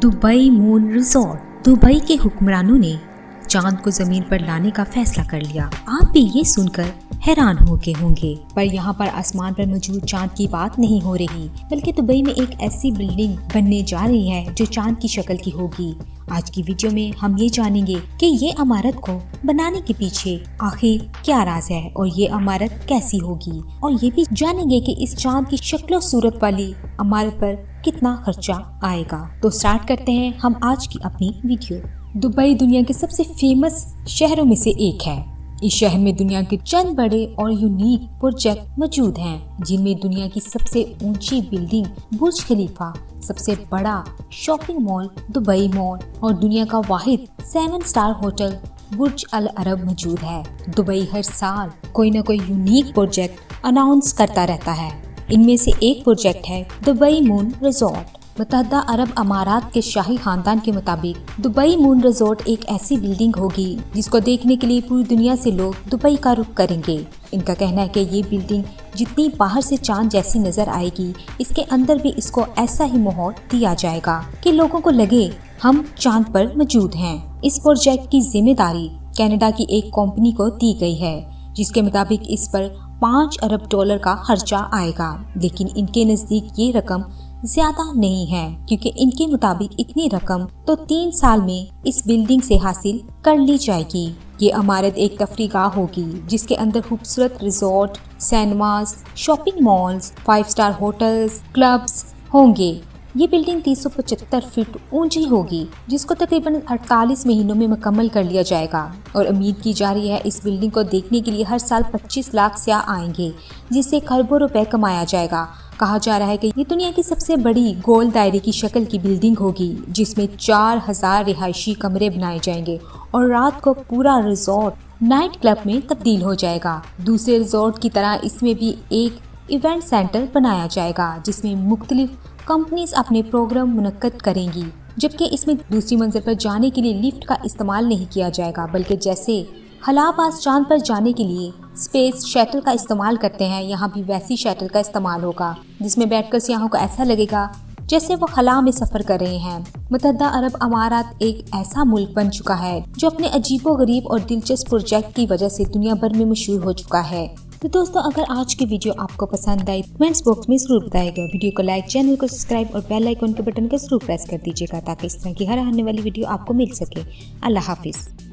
Dubai moon resort. Dubai के हुक्मरानों ने चांद को जमीन पर लाने का फैसला कर लिया। आप भी ये सुनकर हैरान हो गए होंगे, पर यहाँ पर आसमान पर मौजूद चांद की बात नहीं हो रही, बल्कि दुबई में एक ऐसी बिल्डिंग बनने जा रही है जो चांद की शक्ल की होगी। आज की वीडियो में हम ये जानेंगे कि ये इमारत को बनाने के पीछे आखिर क्या राज है और ये इमारत कैसी होगी, और ये भी जानेंगे कि इस चांद की शक्ल और सूरत वाली इमारत पर कितना खर्चा आएगा। तो स्टार्ट करते हैं हम आज की अपनी वीडियो। दुबई दुनिया के सबसे फेमस शहरों में से एक है। इस शहर में दुनिया के चंद बड़े और यूनिक प्रोजेक्ट मौजूद हैं, जिनमें दुनिया की सबसे ऊंची बिल्डिंग बुर्ज खलीफा, सबसे बड़ा शॉपिंग मॉल दुबई मॉल और दुनिया का वाहिद 7 स्टार होटल बुर्ज अल अरब मौजूद है। दुबई हर साल कोई न कोई यूनिक प्रोजेक्ट अनाउंस करता रहता है। इनमें से एक प्रोजेक्ट है दुबई मून रिजॉर्ट। मुत्तहदा अरब अमारात के शाही खानदान के मुताबिक दुबई मून रिजॉर्ट एक ऐसी बिल्डिंग होगी जिसको देखने के लिए पूरी दुनिया से लोग दुबई का रुख करेंगे। इनका कहना है कि ये बिल्डिंग जितनी बाहर से चांद जैसी नजर आएगी, इसके अंदर भी इसको ऐसा ही माहौल दिया जाएगा कि लोगों को लगे हम चांद पर मौजूद हैं। इस प्रोजेक्ट की जिम्मेदारी कनाडा की एक कंपनी को दी गई है, जिसके मुताबिक इस पर 5 अरब डॉलर का खर्चा आएगा। लेकिन इनके नजदीक ये रकम ज्यादा नहीं है, क्योंकि इनके मुताबिक इतनी रकम तो 3 साल में इस बिल्डिंग से हासिल कर ली जाएगी। ये इमारत एक तफरीगाह होगी जिसके अंदर खूबसूरत resort, cinemas, shopping malls, 5 star hotels, clubs होंगे। ये बिल्डिंग 375 फीट ऊंची होगी, जिसको तकरीबन 48 महीनों में मुकम्मल कर लिया जाएगा। और उम्मीद की जा रही है इस बिल्डिंग को देखने के लिए हर साल 25 लाख सयाह आएंगे, जिससे खरबों रुपए कमाया जाएगा। कहा जा रहा है कि ये दुनिया की सबसे बड़ी गोल दायरे की शक्ल की बिल्डिंग होगी, जिसमें 4000 रिहायशी कमरे बनाए जाएंगे और रात को पूरा रिजॉर्ट नाइट क्लब में तब्दील हो जाएगा। दूसरे रिजॉर्ट की तरह इसमें भी एक इवेंट सेंटर बनाया जाएगा, जिसमें मुख्तलिफ कंपनीज अपने प्रोग्राम मुनक्कद करेंगी। जबकि इसमें दूसरी मंजिल पर जाने के लिए लिफ्ट का इस्तेमाल नहीं किया जाएगा, बल्कि जैसे खलाबाज चांद पर जाने के लिए स्पेस शटल का इस्तेमाल करते हैं, यहाँ भी वैसी शटल का इस्तेमाल होगा, जिसमें बैठकर सियाहों को ऐसा लगेगा जैसे वो खला में सफर कर रहे हैं। मुत्तहदा अरब अमारात एक ऐसा मुल्क बन चुका है जो अपने अजीबोगरीब और दिलचस्प प्रोजेक्ट की वजह से दुनिया भर में मशहूर हो चुका है। तो दोस्तों, अगर आज की वीडियो आपको पसंद आई कमेंट्स बॉक्स में जरूर बताइएगा। वीडियो को लाइक, चैनल को सब्सक्राइब और बेल आइकन के बटन को जरूर प्रेस कर दीजिएगा, ताकि इस तरह की हर आने वाली वीडियो आपको मिल सके। अल्लाह हाफिज।